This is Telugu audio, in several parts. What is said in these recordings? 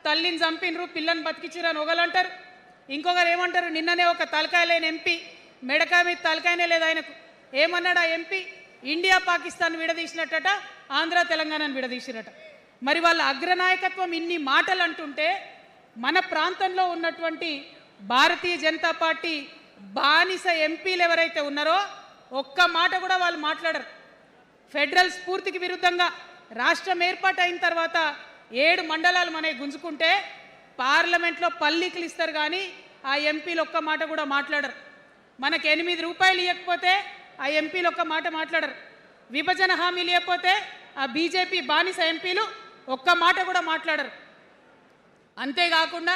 తల్లిని చంపినరు పిల్లని బతికించారు అని ఒకరు అంటారు, ఇంకొకరు ఏమంటారు నిన్ననే ఒక తలకాయ లేని ఎంపీ మెడకాయ మీద తలకాయనే లేదు ఆయనకు ఏమన్నాడు ఆ ఎంపీ ఇండియా పాకిస్తాన్ విడదీసినట్టట ఆంధ్ర తెలంగాణను విడదీసిరట. మరి వాళ్ళ అగ్రనాయకత్వం ఇన్ని మాటలు అంటుంటే మన ప్రాంతంలో ఉన్నటువంటి భారతీయ జనతా పార్టీ బానిస ఎంపీలు ఎవరైతే ఉన్నారో ఒక్క మాట కూడా వాళ్ళు మాట్లాడరు. ఫెడరల్ స్ఫూర్తికి విరుద్ధంగా రాష్ట్రం ఏర్పాటు అయిన తర్వాత 7 మండలాలు మనకి గుంజుకుంటే పార్లమెంట్లో పల్లీకులు ఇస్తారు కానీ ఆ ఎంపీలు ఒక్క మాట కూడా మాట్లాడరు. మనకు 8 రూపాయలు ఇవ్వకపోతే ఆ ఎంపీలు ఒక్క మాట మాట్లాడరు. విభజన హామీలు ఇవ్వకపోతే ఆ బీజేపీ బానిస ఎంపీలు ఒక్క మాట కూడా మాట్లాడరు. అంతేకాకుండా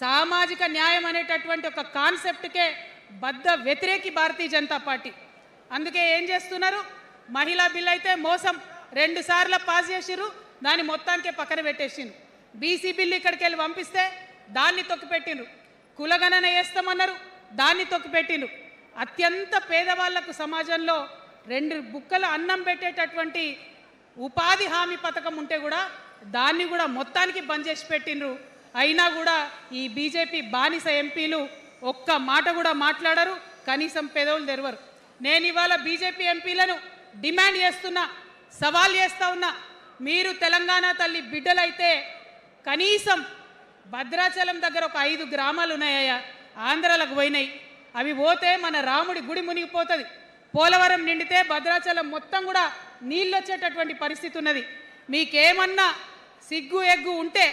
సామాజిక న్యాయం అనేటటువంటి ఒక కాన్సెప్ట్కే బద్ద వ్యతిరేకి భారతీయ జనతా పార్టీ. అందుకే ఏం చేస్తున్నారు, మహిళా బిల్ అయితే మోసం 2 సార్లు పాస్ చేసిరు, దాన్ని మొత్తానికే పక్కన పెట్టేసిండ్రు. బీసీ బిల్లు ఇక్కడికి వెళ్ళి పంపిస్తే దాన్ని తొక్కిపెట్టిండ్రు. కులగణన వేస్తామన్నారు, దాన్ని తొక్కిపెట్టిండ్రు. అత్యంత పేదవాళ్లకు సమాజంలో 2 బుక్కల అన్నం పెట్టేటటువంటి ఉపాధి హామీ పథకం ఉంటే కూడా దాన్ని కూడా మొత్తానికి బంద్ చేసి పెట్టిండ్రు. అయినా కూడా ఈ బీజేపీ బానిస ఎంపీలు ఒక్క మాట కూడా మాట్లాడరు, కనీసం పెదవులు తెరవరు. నేను ఇవాళ బీజేపీ ఎంపీలను డిమాండ్ చేస్తున్నా, సవాల్ చేస్తా ఉన్నా, మీరు తెలంగాణ తల్లి బిడ్డలైతే కనీసం భద్రాచలం దగ్గర ఒక 5 గ్రామాలు ఉన్నాయా ఆంధ్రాలకు పోయినాయి, అవి పోతే మన రాముడి గుడి మునిగిపోతుంది. పోలవరం నిండితే భద్రాచలం మొత్తం కూడా నీళ్ళు వచ్చేటటువంటి పరిస్థితి ఉన్నది. మీకేమన్నా సిగ్గు ఎగ్గు ఉంటే